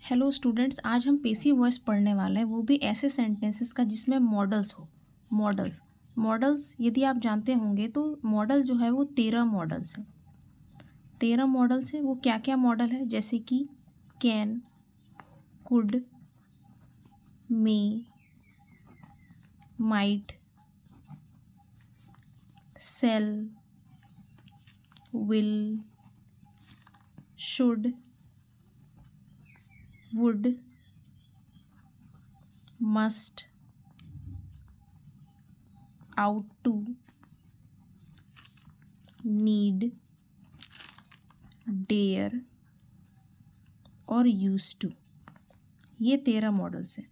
Hello students, आज हम passive voice पढ़ने वाले हैं, वो भी ऐसे सेंटेंसेस का जिसमें मॉडल्स हो। मॉडल्स यदि आप जानते होंगे तो मॉडल जो है वो 13 मॉडल्स हैं। 13 मॉडल्स हैं। वो क्या क्या मॉडल है, जैसे कि can, could, may, might, shall, will, should, would, must, ought to, need, dare और यूज टू। ये 13 मॉडल्स हैं।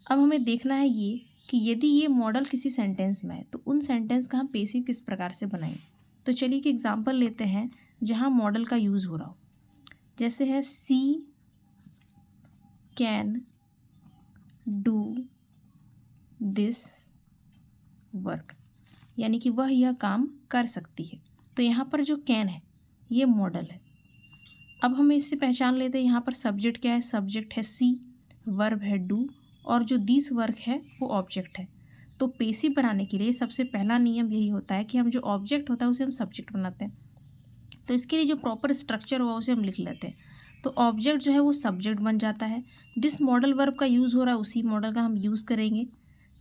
अब हमें देखना है ये कि यदि ये मॉडल किसी सेंटेंस में है तो उन सेंटेंस का हम पेसिव किस प्रकार से बनाएं। तो चलिए एक एग्जांपल लेते हैं जहां मॉडल का यूज़ हो रहा हो। जैसे है सी कैन डू दिस वर्क, यानी कि वह यह काम कर सकती है। तो यहाँ पर जो कैन है ये मॉडल है। अब हमें इससे पहचान लेते हैं यहाँ पर सब्जेक्ट क्या है। सब्जेक्ट है सी, वर्ब है डू और जो दिस वर्क है वो ऑब्जेक्ट है। तो पेसिव बनाने के लिए सबसे पहला नियम यही होता है कि हम जो ऑब्जेक्ट होता है उसे हम सब्जेक्ट बनाते हैं। तो इसके लिए जो प्रॉपर स्ट्रक्चर हुआ उसे हम लिख लेते हैं। तो ऑब्जेक्ट जो है वो सब्जेक्ट बन जाता है। जिस मॉडल वर्ब का यूज़ हो रहा है उसी मॉडल का हम यूज़ करेंगे,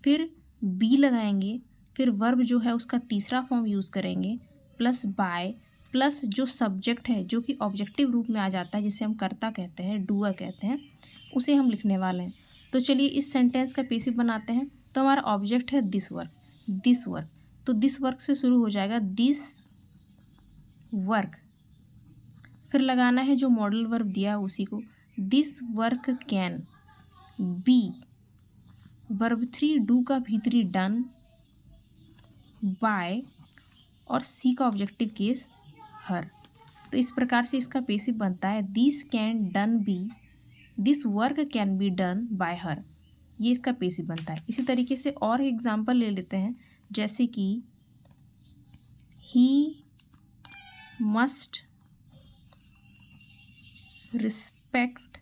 फिर बी लगाएंगे, फिर वर्ब जो है उसका तीसरा फॉर्म यूज़ करेंगे, प्लस बाय, प्लस जो सब्जेक्ट है जो कि ऑब्जेक्टिव रूप में आ जाता है, जिसे हम कर्ता कहते हैं, डूअर कहते हैं, उसे हम लिखने वाले हैं। तो चलिए इस सेंटेंस का पेसिव बनाते हैं। तो हमारा ऑब्जेक्ट है दिस वर्क। तो दिस वर्क से शुरू हो जाएगा दिस वर्क, फिर लगाना है जो मॉडल वर्ब दिया उसी को, this work can B, verb 3 do का भीतरी डन, बाय और सी का ऑब्जेक्टिव केस हर। तो इस प्रकार से इसका पेसिव बनता है this can done be, this work can be done by her. ये इसका पेसिव बनता है। इसी तरीके से और एग्जांपल ले लेते हैं, जैसे कि he must respect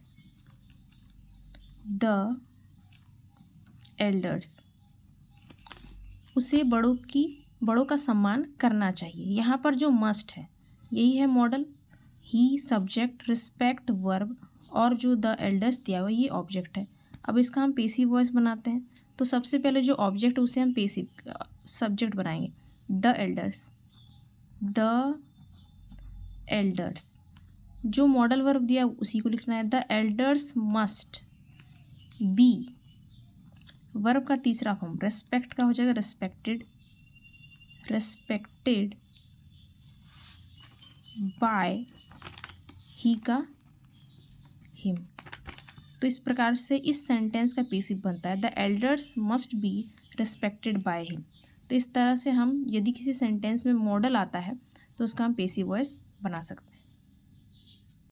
the elders, उसे बड़ों का सम्मान करना चाहिए। यहाँ पर जो मस्ट है यही है मॉडल, ही सब्जेक्ट, रिस्पेक्ट वर्ब और जो द एल्डर्स दिया हुआ ये ऑब्जेक्ट है। अब इसका हम पेसिव वॉइस बनाते हैं। तो सबसे पहले जो ऑब्जेक्ट उसे हम पेसिव सब्जेक्ट बनाएंगे, द एल्डर्स। जो मॉडल वर्ब दिया उसी को लिखना है, the elders must be, verb का तीसरा फॉर्म रेस्पेक्ट का हो जाएगा रेस्पेक्टेड बाय, ही का हिम। तो इस प्रकार से इस सेंटेंस का पेसिव बनता है the elders must be respected by him. तो इस तरह से हम यदि किसी सेंटेंस में मॉडल आता है तो उसका हम पेसिव वॉइस बना सकते हैं।